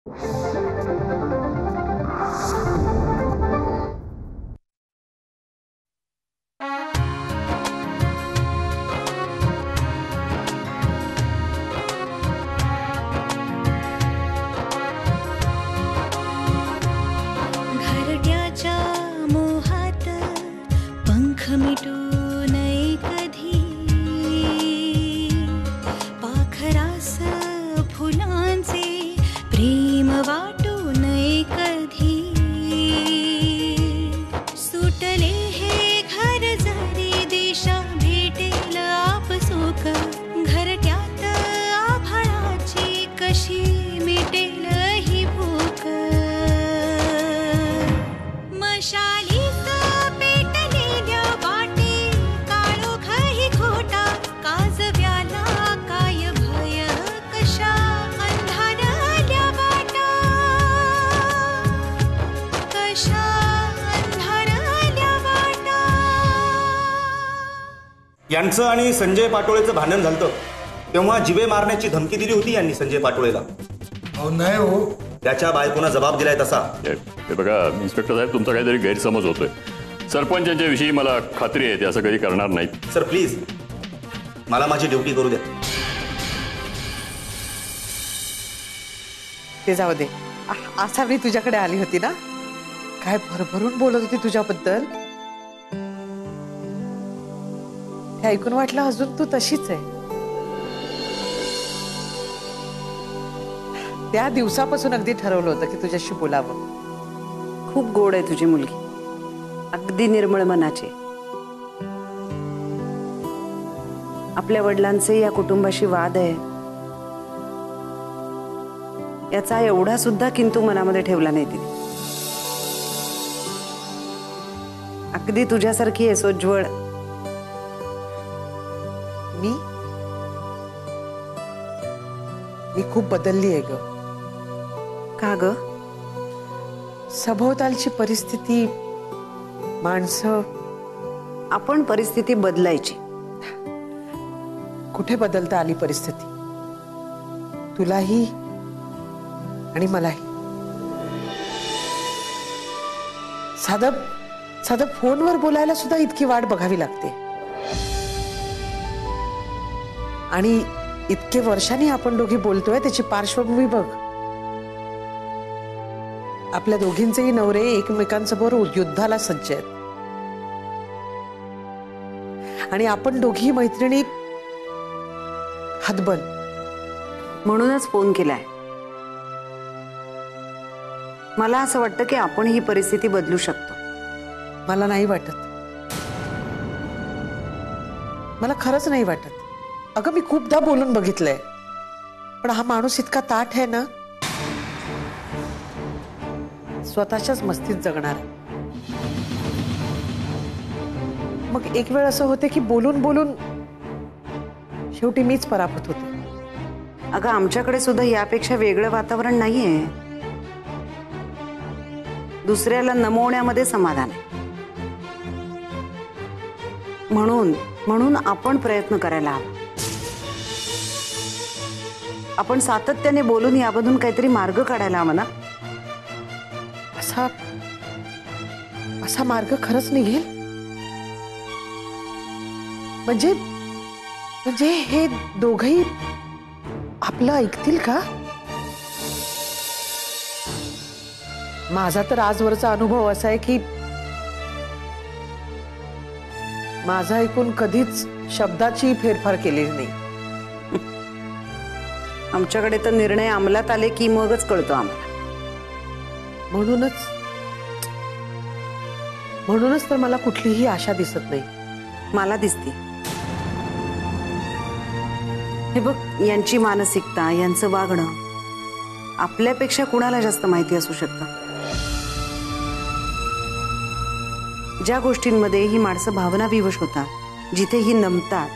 घरट्याच्या मोहात पंख मिटू नये कधी, पाखरास फुलांचे प्रेम वाटू नये कधी, सुटले हे घर जरी दिशा भेटेल आपसुक, घरट्यात आभाळाची कशी मिटेल ही भूक, मशालीत पेटलेल्या वाटे काळोख ही खोटा, काजव्याला काय भय कशा अंधारल्या वाटा, कशा अंधारल्या वाटा. यांचं आणि संजय पाटोळेचं भांडण झालं तेव्हा जिवे मारण्याची धमकी दिली होती यांनी संजय पाटोळेला. अहो नाही हो, त्याच्या बायकोनं जबाब दिलाय तसा. हे बघा इन्स्पेक्टर साहेब, तुमचा काहीतरी गैरसमज होतोय. सरपंचांच्या विषयी मला खात्री आहे ते असं कधी करणार नाहीत. सर प्लीज मला माझी ड्युटी करू द्या. ते जाऊ दे. असा मी तुझ्याकडे आली होती ना, काय भरभरून बोलत होती तुझ्याबद्दल. हे ऐकून वाटलं अजून तू तशीच आहे. त्या दिवसापासून अगदी ठरवलं होतं की तुझ्याशी बोलावं. खूप गोड आहे तुझी मुलगी, अगदी निर्मळ मनाची. आपल्या वडिलांचे या कुटुंबाशी वाद आहे याचा एवढा सुद्धा किंतु मनामध्ये ठेवला नाही तिने. अगदी तुझ्यासारखी आहे सोज्वळ. मी खूप बदलली आहे ग. का ग? सभोवतालची परिस्थिती, माणसं. आपण परिस्थिती बदलायची. कुठे बदलता आली परिस्थिती? तुलाही आणि मलाही. साधं फोनवर बोलायला सुद्धा इतकी वाट बघावी लागते. आणि इतके वर्षांनी आपण दोघी बोलतोय त्याची पार्श्वभूमी बघ. आपल्या दोघींचेही नवरे एकमेकांसमोर युद्धाला सज्ज आहेत आणि आपण दोघी मैत्रिणी हतबल. म्हणूनच फोन केलाय. मला असं वाटतं की आपण ही परिस्थिती बदलू शकतो. मला नाही वाटत. मला खरंच नाही वाटत. अगं मी खूपदा बोलून बघितलंय, पण हा माणूस इतका ताठ आहे ना, स्वतःच्याच मस्तीत जगणार. मग एक वेळ असं होते की बोलून बोलून शेवटी मीच पराभूत होते. अगं आमच्याकडे सुद्धा यापेक्षा वेगळं वातावरण नाहीये. दुसऱ्याला नमवण्यामध्ये समाधान आहे. म्हणून आपण प्रयत्न करायला हवा. आपण सातत्याने बोलून यामधून काहीतरी मार्ग काढायला हवा ना. असा मार्ग खरंच निघेल? म्हणजे हे दोघही आपलं ऐकतील का? माझा तर आजवरचा अनुभव असा आहे की माझा ऐकून कधीच शब्दाची फेरफार केलेली नाही. आमच्याकडे तर निर्णय अंमलात आले की मगच कळतो आम्हाला. म्हणूनच तर मला कुठलीही आशा दिसत नाही. मला दिसते. हे बघ, यांची मानसिकता, यांचं वागणं आपल्यापेक्षा कुणाला जास्त माहिती असू शकतं. ज्या गोष्टींमध्ये ही माणसं भावना विवश होतात, जिथे ही नमतात,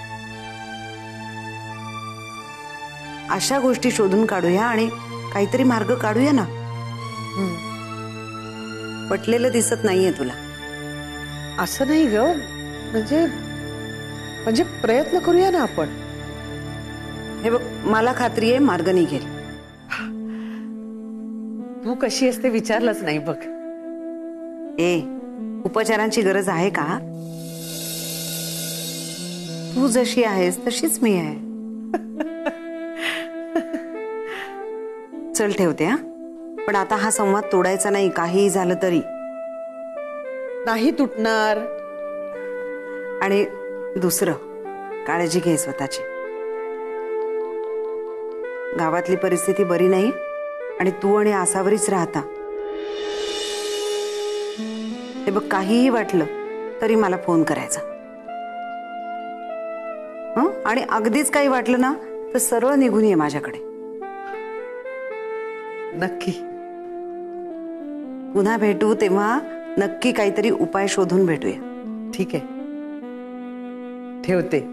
अशा गोष्टी शोधून काढूया आणि काहीतरी मार्ग काढूया ना. पटलेलं दिसत नाहीये तुला? असं नाही ग, म्हणजे प्रयत्न करूया ना आपण. हे बघ, मला खात्री आहे मार्ग निघेल. तू कशी असते विचारलंच नाही बघ. ए, उपचारांची गरज आहे का? तू जशी आहेस तशीच मी आहे. चल ठेवते हा. पण आता हा संवाद तोडायचा नाही, काहीही झालं तरी. नाही तुटणार. आणि दुसरं, काळजी घे स्वतःची. गावातली परिस्थिती बरी नाही आणि तू आणि आसावरीच राहता. हे बघ, काहीही वाटलं तरी मला फोन करायचा. हं? आणि अगदीच काही वाटलं ना तर सरळ निघून ये माझ्याकडे. नक्की. पुन्हा भेटू तेव्हा नक्की काहीतरी उपाय शोधून भेटूया. ठीक आहे, ठेवते.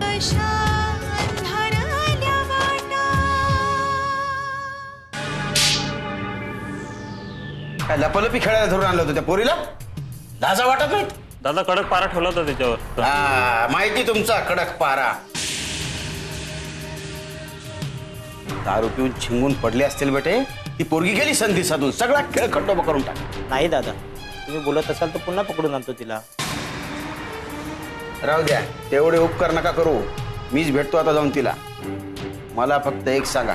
कशा अंधारल्या वाटा. काय लपालपी खेळायला धरून आणलं होतं त्या पोरीला? लाजा वाटत नाहीत? दादा कडक पारा ठेवला होता त्याच्यावर. हा, माहिती तुमचा कडक पारा. दारू पिऊन छिंगून पडले असतील बेटे. ती पोरगी गेली संधी साधून, सगळा खेळ खड्डोबा करून टाक. नाही दादा, तुम्ही बोलत असाल तर पुन्हा पकडून आणतो तिला. राहू द्या, तेवढे उपकार नका करू. मीच भेटतो आता जाऊन तिला. मला फक्त एक सांगा,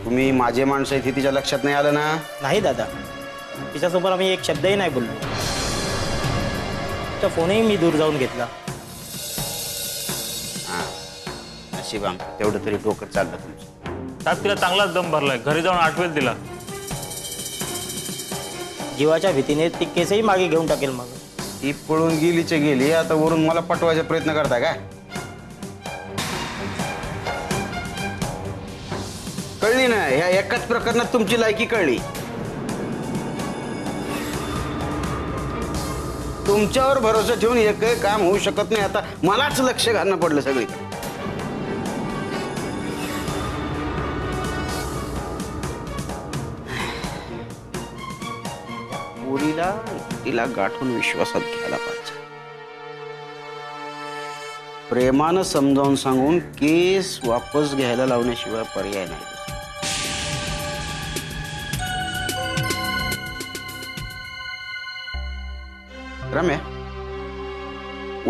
तुम्ही माझे माणसं इथे तिच्या लक्षात नाही आलं ना? नाही दादा, तिच्यासमोर आम्ही एक शब्दही नाही बोललो. तिचा फोनही मी दूर जाऊन घेतला. हा, नशीब आमचं तेवढं तरी डोकं चाललं तुमचं. त्यात तिला चांगलाच दम भरलाय. घरी जाऊन आठवेल तिला. जीवाच्या भीतीने ती केसही मागे घेऊन टाकेल. मग ती पळून गेलीचे गेली, आता वरून मला पटवायचा प्रयत्न करताय काय? कळली ना? ह्या एकाच प्रकरणात तुमची लायकी कळली. तुमच्यावर भरोसा ठेवून एकही काम होऊ शकत नाही. आता मलाच लक्ष घालणं पडलं सगळीकडे. पोरीला तिला गाठून विश्वासात घ्यायला पाहिजे. प्रेमानं समजावून सांगून केस वापस घ्यायला लावण्याशिवाय पर्याय नाही. रम्या,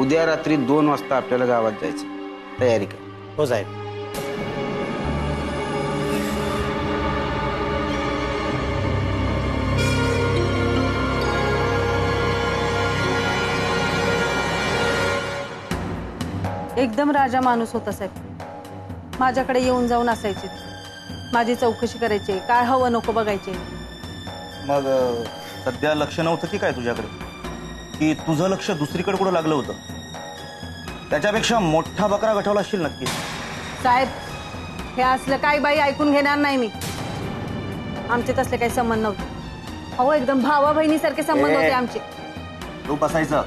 उद्या रात्री 2 वाजता आपल्याला गावात जायचं. तयारी कर. हो साहेब. एकदम राजा माणूस होता साहेब. माझ्याकडे येऊन जाऊन असायचे, माझी चौकशी करायची, काय हवं नको बघायचे. मग सध्या लक्ष नव्हतं की काय तुझ्याकडे, की तुझं लक्ष दुसरीकडे कुठं लागलं होतं? त्याच्यापेक्षा मोठा बकरा गठवला असशील नक्की. साहेब, हे असलं काही बाई ऐकून घेणार नाही मी. आमचे तसले काही संबंध नव्हते. अहो, एकदम भावा बहिणीसारखे संबंध होते आमचे. तू बसायचं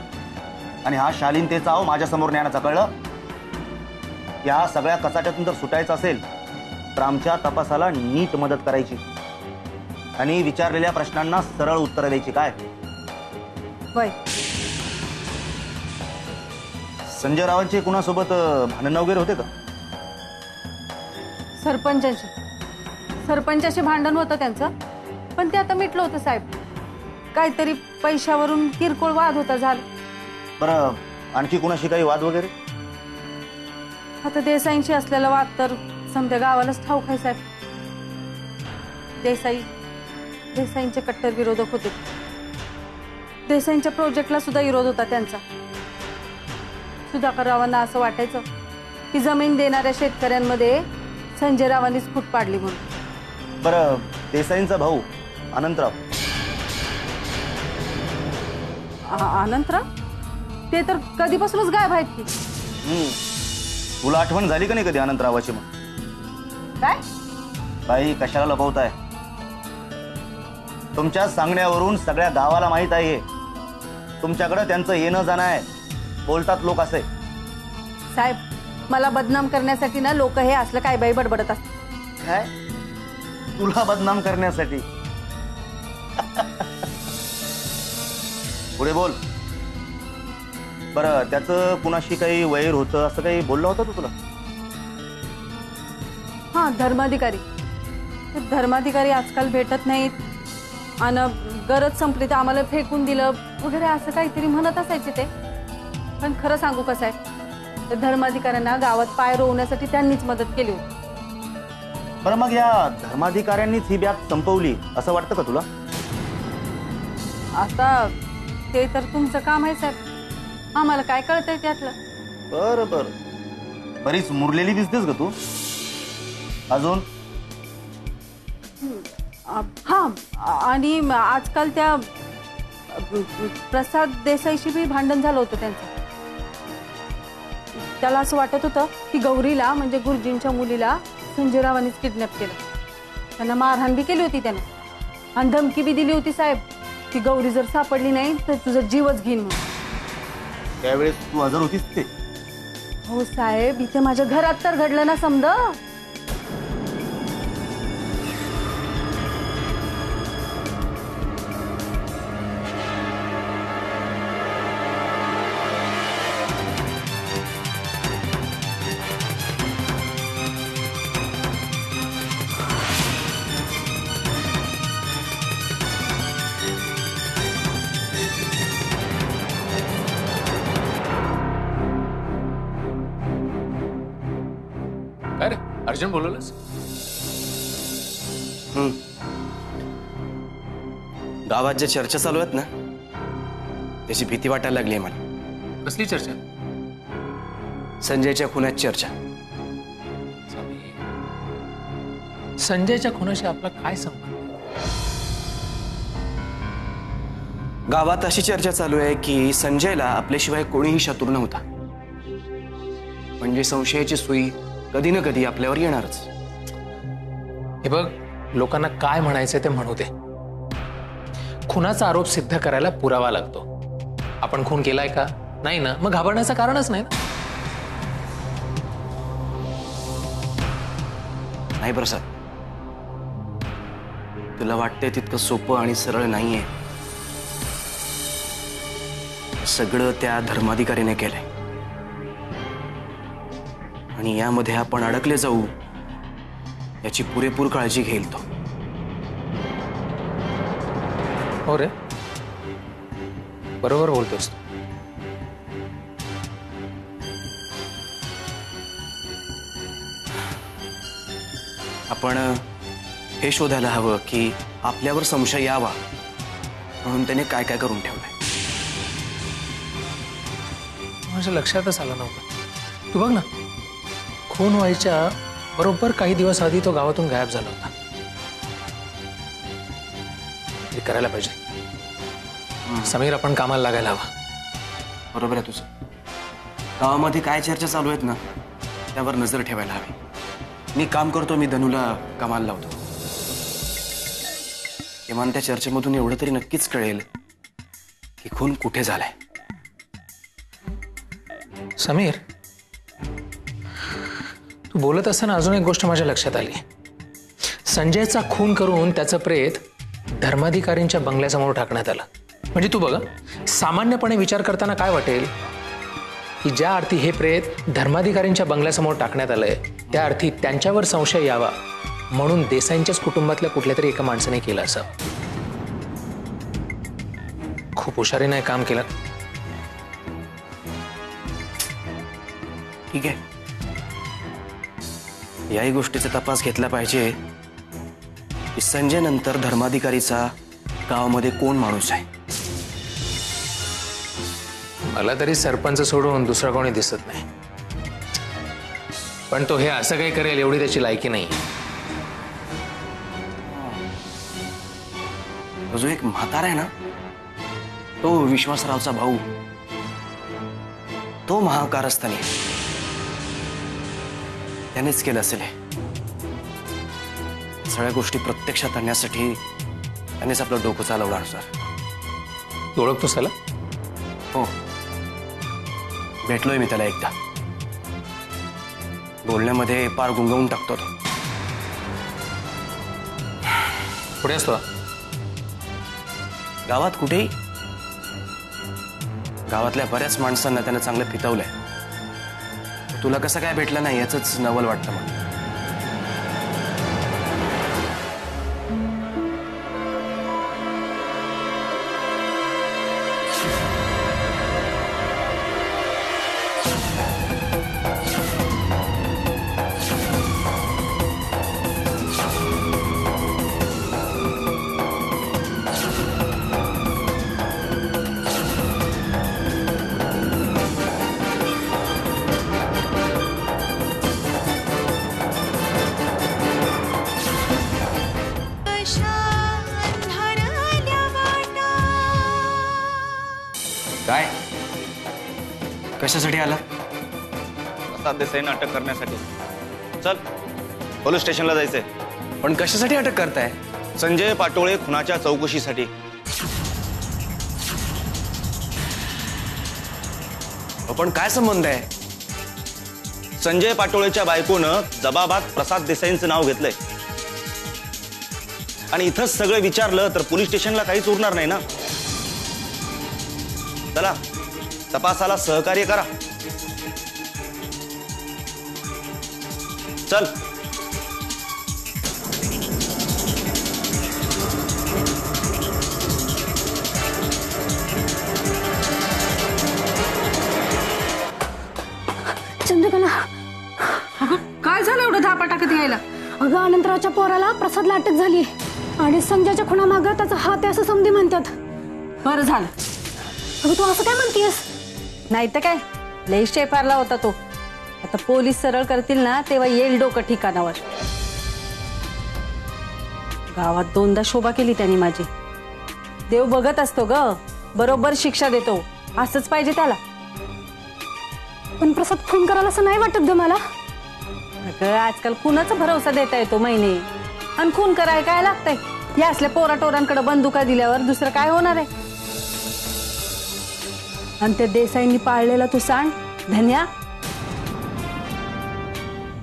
आणि हा शालीनतेचा माझ्या समोर न्यायचं. कळलं? या सगळ्या कचाट्यातून जर सुटायचं असेल आमच्या तपासाला नीट मदत करायची आणि विचारलेल्या प्रश्नांना सरळ उत्तरं द्यायची. काय वय संजय रावांचे कुणासोबत भांडणं वगैरे होते का? सरपंचाशी भांडण होतं त्यांचं, पण ते आता मिटलं होतं साहेब. काहीतरी पैशावरून किरकोळ वाद होता झाला. बरं, आणखी कुणाशी काही वाद वगैरे? आता देसाईंशी असलेला वाद तर समजा गावालाच ठाऊक आहे साहेब. देसाईंचे कट्टर विरोधक होते. देसाईंच्या प्रोजेक्टला सुद्धा विरोध होता त्यांचा. सुधाकर रावांना असं वाटायचं की जमीन देणाऱ्या शेतकऱ्यांमध्ये संजय रावांनीच फूट पाडली म्हणून. बरं, देसाईंचा भाऊ अनंतराव? अनंतराव ते तर कधीपासूनच गायब आहेत की. तुला आठवण झाली का नाही कधी अनंतरावाची? मग काय बाई, कशाला लपवताय? तुमच्या सांगण्यावरून सगळ्या गावाला माहित आहे तुमच्याकडे त्यांचं येणं जाणं आहे. बोलतात लोक असे. साहेब, मला बदनाम करण्यासाठी ना लोक हे असलं काय बाई बडबडत असतात. काय? तुला बदनाम करण्यासाठी? पुढे बोल. बरं, त्याचं कुणाशी काही वैर होतं असं काही बोललं होतं तू तुला? हा, धर्माधिकारी आजकाल भेटत नाहीत आणि गरज संपली तर आम्हाला फेकून दिलं वगैरे असं काहीतरी म्हणत असायचे ते. पण खरं सांगू कसं आहे, तर धर्माधिकाऱ्यांना गावात पाय रोवण्यासाठी त्यांनीच मदत केली होती. बरं, मग या धर्माधिकाऱ्यांनीच ही बॅग संपवली असं वाटतं का तुला? आता ते तर तुमचं काम आहे साहेब, आम्हाला काय कळतंय त्यातलं. बरं बरं, बरीच मुरलेली दिसतेस ग तू अजून. हा, आणि आजकाल त्या प्रसाद देसाईशी बी भांडण झालं होतं त्यांचं. त्याला असं वाटत होतं की गौरीला म्हणजे गुरुजींच्या मुलीला संजय रावांनीच किडनॅप केलं. त्यांना मारहाण बी केली होती त्यानं आणि धमकी बी दिली होती साहेब की गौरी जर सापडली नाही तर तुझा जीवच घेईन म्हणून. त्यावेळेस तू हजर होतीस ते? हो साहेब, इथे माझ्या घरात तर घडलं ना समज. काय रे, अर्जंट बोलवलंस? गावात ज्या चर्चा चालू आहेत ना, त्याची भीती वाटायला लागली आहे मला. कसली चर्चा? संजयच्या खुनात चर्चा. संजयच्या खुनाशी आपला काय संबंध? गावात अशी चर्चा चालू आहे की संजयला आपल्याशिवाय कोणीही शत्रू नव्हता. म्हणजे संशयाची सुई कधी ना कधी आपल्यावर येणारच. हे बघ, लोकांना काय म्हणायचं ते म्हणू दे. खुनाचा आरोप सिद्ध करायला पुरावा लागतो. आपण खून केलाय का? नाही ना, मग घाबरण्याचं कारणच नाही ना. नाही प्रसाद, तुला वाटतंय तितकं सोपं आणि सरळ नाहीये. सगळं त्या धर्माधिकारीने केलंय आणि यामध्ये आपण अडकले जाऊ याची पुरेपूर काळजी घेईल तो. हो रे, बरोबर बोलतोस. आपण हे शोधायला हवं की आपल्यावर संशय यावा म्हणून त्याने काय काय करून ठेवलंय. माझ्या लक्षातच आलं नव्हतं. तू बघ ना, खून व्हायच्या बरोबर काही दिवस आधी तो गावातून गायब झाला होता. हे करायला पाहिजे. समीर, आपण कामाला लागायला हवा. बरोबर आहे तुझं. गावामध्ये काय चर्चा चालू आहेत ना, त्यावर नजर ठेवायला हवी. मी काम करतो, मी धनूला कामाला लावतो. किमान त्या चर्चेमधून एवढं तरी नक्कीच कळेल की खून कुठे झालाय. समीर, तू बोलत असताना अजून एक गोष्ट माझ्या लक्षात आली. संजयचा खून करून त्याचं प्रेत धर्माधिकारींच्या बंगल्यासमोर टाकण्यात आलं. म्हणजे तू बघ, सामान्यपणे विचार करताना काय वाटेल की ज्या अर्थी हे प्रेत धर्माधिकारींच्या बंगल्यासमोर टाकण्यात आलंय त्या अर्थी त्यांच्यावर संशय यावा म्हणून देसाईंच्याच कुटुंबातल्या कुठल्या तरी एका माणसाने केलं असं. खूप हुशारीने काम केलं. ठीक आहे, याही गोष्टीचा तपास घेतला पाहिजे की संजय नंतर धर्माधिकारीचा गावामध्ये कोण माणूस आहे. मला तरी सरपंच सोडून दुसरा कोणी दिसत नाही, पण तो हे असं काही करेल एवढी त्याची लायकी नाही. तो जो एक म्हातारा आहे ना, तो विश्वासरावचा भाऊ, तो महाकारस्थानी आहे. त्यानेच केलं असेल हे. सगळ्या गोष्टी प्रत्यक्षात आणण्यासाठी त्यानेच आपलं डोकं चालवलं सर. तू ओळखतोस त्याला? हो, भेटलोय मी त्याला एकदा. बोलण्यामध्ये पार गुंगवून टाकतो तो. पुढे असतो गावात कुठेही. गावातल्या बऱ्याच माणसांना त्यानं चांगलं फितवलंय. तुला कसं काय भेटलं नाही याच नवल वाटतं मला. काय कशासाठी आला? प्रसाद देसाईंना अटक करण्यासाठी. चल, पोलीस स्टेशनला जायचंय. पण कशासाठी अटक करताय? संजय पाटोळे खुनाच्या चौकशीसाठी. पण काय संबंध आहे? संजय पाटोळेच्या बायकोनं जबाबात प्रसाद देसाईंचं नाव घेतलंय आणि इथंच सगळं विचारलं तर पोलीस स्टेशनला काहीच उरणार नाही ना. चला, तपासाला सहकार्य करा. चल. चंद्रकला, अगं काय झालं एवढं धापा टाकत यायला? अगं अनंतरावच्या पोराला प्रसादला अटक झाली आणि संजयच्या खुणामागं त्याचा हात आहे असं समधी म्हणतात. बरं झालं. अगं तू असं काय म्हणतेस? नाही तर काय, लई शेफारला होता तो. आता पोलीस सरळ करतील ना तेव्हा येईल डोकं ठिकाणावर. गावात 2दा शोभा केली त्यांनी माझी. देव बघत असतो ग, बरोबर शिक्षा देतो. असंच पाहिजे त्याला. पण प्रसाद खून करायला असं नाही वाटत ग मला. अगं आजकाल कुणाचा भरोसा देता येतो महिने? आणि खून कराय काय लागतंय? या असल्या पोराटोरांकडे बंदुका दिल्यावर दुसरं काय होणार आहे? आणि त्या देसाईंनी पाळलेला तू सांड धन्या,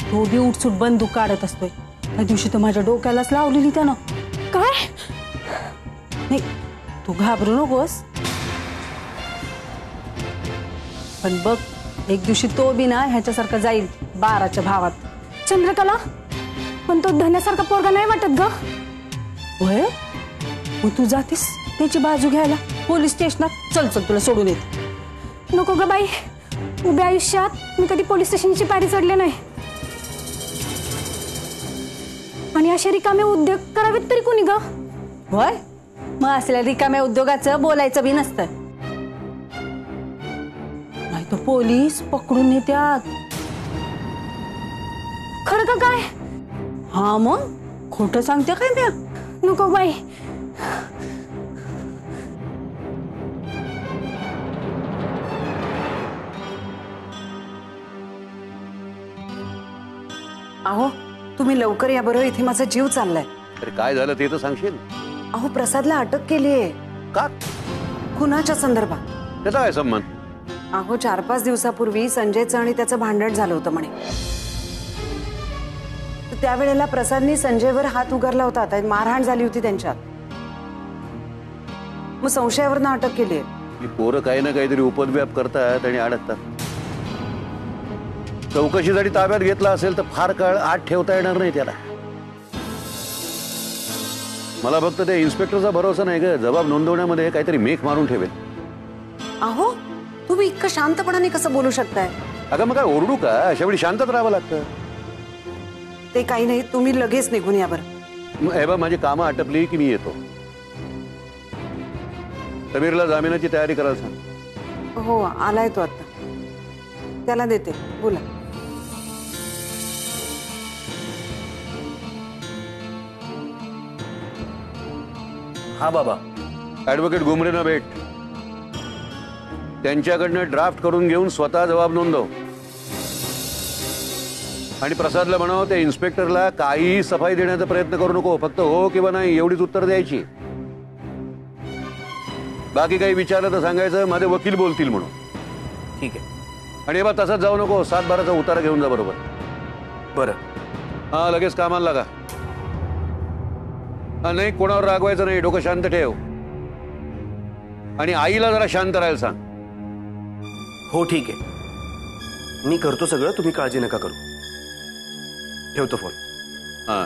तो बी उठसूट बंदूक काढत असतोय. त्या दिवशी तर माझ्या डोक्यालाच लावलेली त्यानं. काय नाही, तू घाबरू नकोस. पण बघ, एक दिवशी तो बी ना ह्याच्यासारखा जाईल 12च्या भावात. चंद्रकला, पण तो धन्यासारखा पोरगा नाही वाटत ग. होय, मग तू जातीस त्याची बाजू घ्यायला पोलीस स्टेशनात? चल चल, तुला सोडून येते. नको ग बाई, उभ्या आयुष्यात मी कधी पोलीस स्टेशनची पायरी चढले नाही. आणि अशा रिकामे उद्योग करावेत तरी कोणी ग? होय, मग असल्या रिकाम्या उद्योगाचं बोलायचं बी नसतं. नाही तर पोलीस पकडून नेत्यात. खरं का काय? हा, मग खोटं सांगते काय म्या? नको बाई. अहो, तुम्ही लवकर या बरं, इथे माझा जीव चाललाय. अरे काय झालं ते तर सांगशील? अहो, प्रसादला अटक केलीये. का? खुनाच्या संदर्भात. त्याचा काय संबंध? अहो, 4-5 दिवसापूर्वी संजयचं आणि त्याचं भांडण झालं होतं म्हणे. त्यावेळेला प्रसादनी संजयवर हात उगारला होता, आता मारहाण झाली होती त्यांच्यात. मग संशयावरनं अटक केली आहे. ही पोरं काही ना काहीतरी उपद्व्याप करतात आणि अडकतात. चौकशीसाठी ताब्यात घेतला असेल तर फार काळ आत ठेवता येणार नाही त्याला. मला फक्त त्या इन्स्पेक्टरचा भरोसा नाही ग, जबाब नोंदवण्यामध्ये काहीतरी मेख मारून ठेवेल. अहो, तुम्ही इतकं शांतपणाने कसं बोलू शकताय? अगं मग काय ओरडू का? अशा वेळी शांतच राहावं लागतं. ते काही नाही, तुम्ही लगेच निघून या बरं. हे बघ, माझी कामं आटपली की मी येतो. समीरला जामिनाची तयारी करायला सांग. हो, आलाय तो आता. त्याला देते, बोला. हा बाबा. ऍडव्होकेट गुमरेंना भेट. त्यांच्याकडनं ड्राफ्ट करून घेऊन स्वतः जबाब नोंदव. आणि प्रसादला म्हणाव त्या इन्स्पेक्टरला काहीही सफाई देण्याचा प्रयत्न करू नको, फक्त हो किंवा नाही एवढीच उत्तर द्यायची. बाकी काही विचारलं तर सांगायचं माझे वकील बोलतील म्हणून. ठीक आहे. आणि बा तसंच जाऊ नको, 7-12चा उतारा घेऊन जा. बरोबर? बरं. हा, लगेच कामाला लागा. हा, नाही कोणावर रागवायचं नाही, डोकं शांत ठेव. आणि आईला जरा शांत राहायला सांग. हो ठीक आहे, मी करतो सगळं, तुम्ही काळजी नका करू. ठेवतो फोन. हा.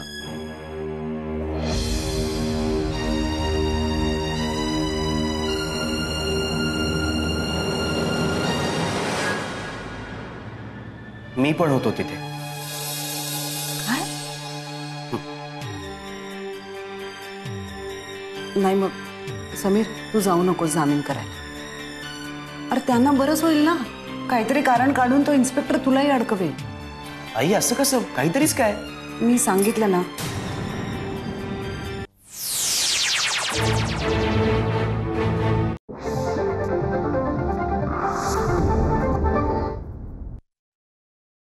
मी पण होतो तिथे. काय? नाही मग समीर, तू जाऊ नको जामीन करायला. अरे त्यांना बरंच होईल ना, काहीतरी कारण काढून तो इन्स्पेक्टर तुलाही अडकवेल. आई असं कसं? काहीतरीच काय. मी सांगितलं ना,